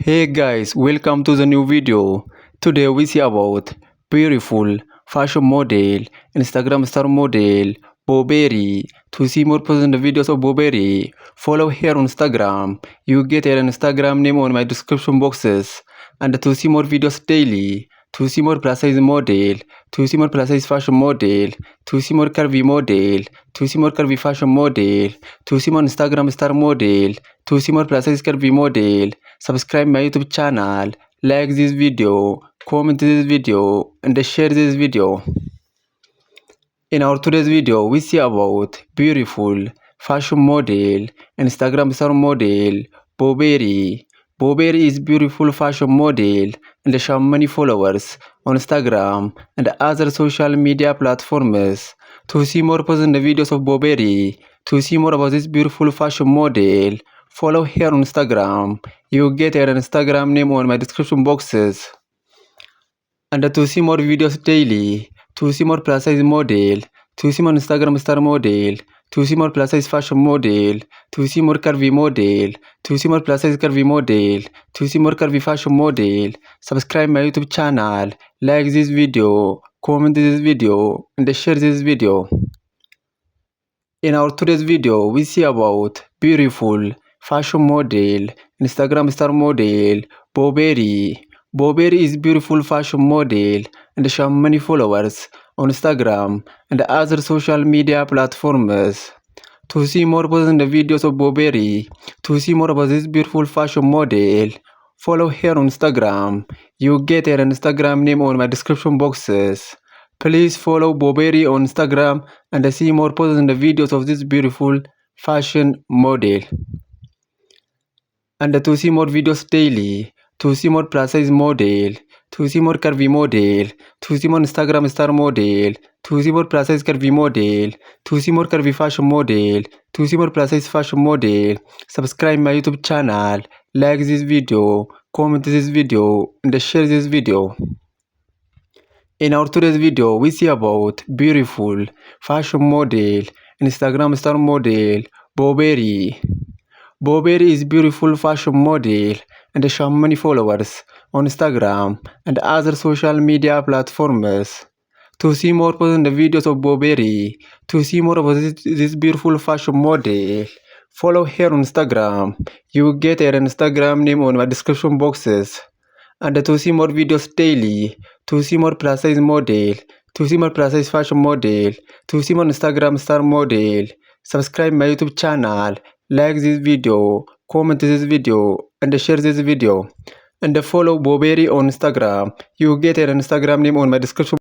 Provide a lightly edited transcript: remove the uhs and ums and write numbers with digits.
Hey guys, welcome to the new video. Today we see about beautiful fashion model, Instagram star model, Boberi. To see more present videos of Boberi, follow here on Instagram. You get her Instagram name on my description boxes. And to see more videos daily, to see more plus size model, to see more plus size fashion model, to see more curvy model, to see more curvy fashion model, to see more Instagram star model, to see more plus size curvy model. Subscribe my YouTube channel, like this video, comment this video, and share this video. In our today's video, we see about beautiful fashion model, Instagram star model, Boberi. Boberi is beautiful fashion model and she has many followers on Instagram and other social media platforms. To see more present videos of Boberi, to see more about this beautiful fashion model, follow her on Instagram. You get her Instagram name on my description boxes. And to see more videos daily, to see more plus size model, to see more Instagram star model, to see more plus size fashion model, to see more curvy model, to see more plus size curvy model, to see more curvy fashion model, subscribe my YouTube channel, like this video, comment this video, and share this video. In our today's video, we see about beautiful fashion model, Instagram star model, Boberi. Boberi is beautiful fashion model and she has many followers on Instagram and other social media platforms. To see more present videos of Boberi, to see more about this beautiful fashion model, follow her on Instagram. You get her Instagram name on my description boxes. Please follow Boberi on Instagram and see more posts and videos of this beautiful fashion model. And to see more videos daily, to see more plus size model, to see more curvy model, to see more Instagram star model, to see more plus size curvy model, to see more curvy fashion model, to see more plus size fashion model, subscribe my YouTube channel, like this video, comment this video, and share this video. In our today's video, we see about beautiful fashion model, Instagram star model, Boberi. Boberi is beautiful fashion model and she has many followers on Instagram and other social media platforms. To see more present videos of Boberi, to see more about this beautiful fashion model, follow her on Instagram. You get her Instagram name on my description boxes. And to see more videos daily, to see more plus size model, to see more plus size fashion model, to see more Instagram star model, subscribe my YouTube channel, like this video, comment this video, and share this video. And follow Boberi on Instagram. You get her Instagram name on my description.